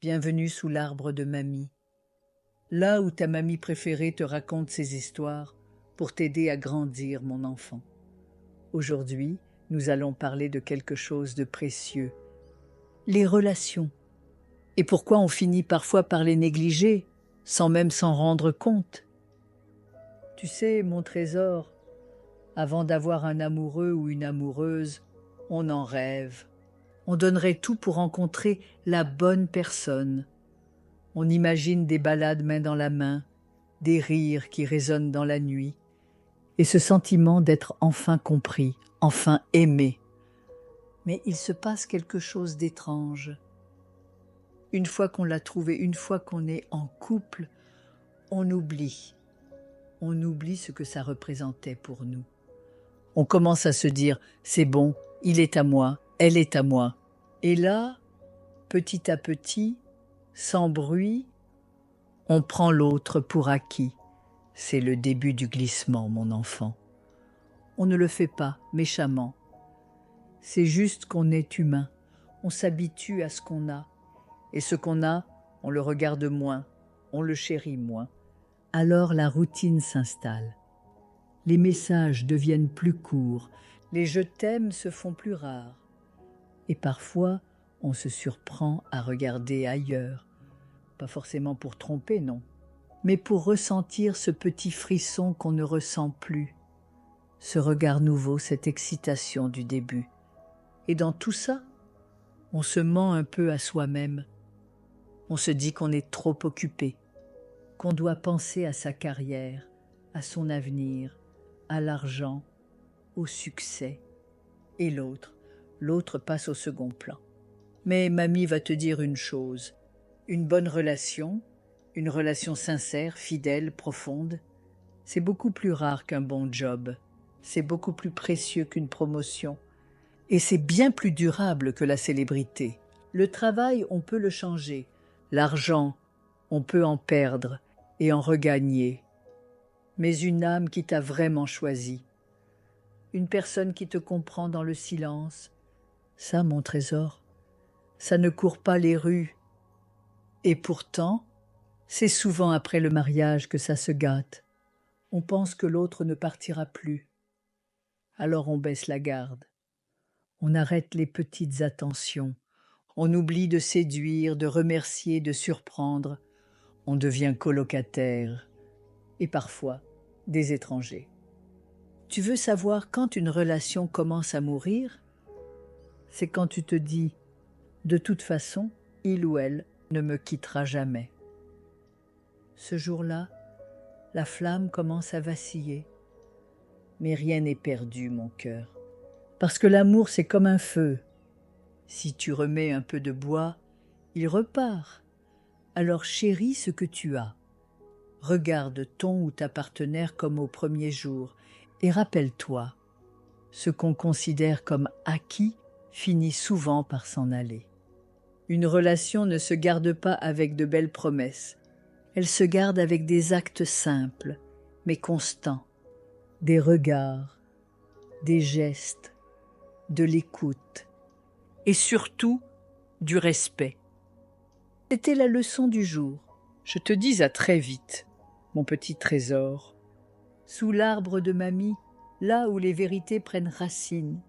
Bienvenue sous l'arbre de mamie. Là où ta mamie préférée te raconte ses histoires pour t'aider à grandir, mon enfant. Aujourd'hui, nous allons parler de quelque chose de précieux. Les relations. Et pourquoi on finit parfois par les négliger, sans même s'en rendre compte. Tu sais, mon trésor, avant d'avoir un amoureux ou une amoureuse, on en rêve. On donnerait tout pour rencontrer la bonne personne. On imagine des balades main dans la main, des rires qui résonnent dans la nuit, et ce sentiment d'être enfin compris, enfin aimé. Mais il se passe quelque chose d'étrange. Une fois qu'on l'a trouvé, une fois qu'on est en couple, on oublie. On oublie ce que ça représentait pour nous. On commence à se dire « c'est bon, il est à moi, elle est à moi ». Et là, petit à petit, sans bruit, on prend l'autre pour acquis. C'est le début du glissement, mon enfant. On ne le fait pas méchamment. C'est juste qu'on est humain. On s'habitue à ce qu'on a. Et ce qu'on a, on le regarde moins, on le chérit moins. Alors la routine s'installe. Les messages deviennent plus courts, les je t'aime se font plus rares. Et parfois, on se surprend à regarder ailleurs. Pas forcément pour tromper, non, mais pour ressentir ce petit frisson qu'on ne ressent plus. Ce regard nouveau, cette excitation du début. Et dans tout ça, on se ment un peu à soi-même. On se dit qu'on est trop occupé, qu'on doit penser à sa carrière, à son avenir, à l'argent, au succès. Et l'autre passe au second plan. Mais mamie va te dire une chose, une bonne relation, une relation sincère, fidèle, profonde, c'est beaucoup plus rare qu'un bon job, c'est beaucoup plus précieux qu'une promotion, et c'est bien plus durable que la célébrité. Le travail, on peut le changer, l'argent, on peut en perdre et en regagner, mais une âme qui t'a vraiment choisi, une personne qui te comprend dans le silence, ça, mon trésor, ça ne court pas les rues. Et pourtant, c'est souvent après le mariage que ça se gâte. On pense que l'autre ne partira plus. Alors on baisse la garde. On arrête les petites attentions. On oublie de séduire, de remercier, de surprendre. On devient colocataire. Et parfois, des étrangers. Tu veux savoir quand une relation commence à mourir? C'est quand tu te dis « de toute façon, il ou elle ne me quittera jamais ». Ce jour-là, la flamme commence à vaciller. Mais rien n'est perdu, mon cœur. Parce que l'amour, c'est comme un feu. Si tu remets un peu de bois, il repart. Alors chéris ce que tu as. Regarde ton ou ta partenaire comme au premier jour et rappelle-toi, ce qu'on considère comme acquis finit souvent par s'en aller. Une relation ne se garde pas avec de belles promesses. Elle se garde avec des actes simples, mais constants, des regards, des gestes, de l'écoute et surtout du respect. C'était la leçon du jour. Je te dis à très vite, mon petit trésor. Sous l'arbre de mamie, là où les vérités prennent racine,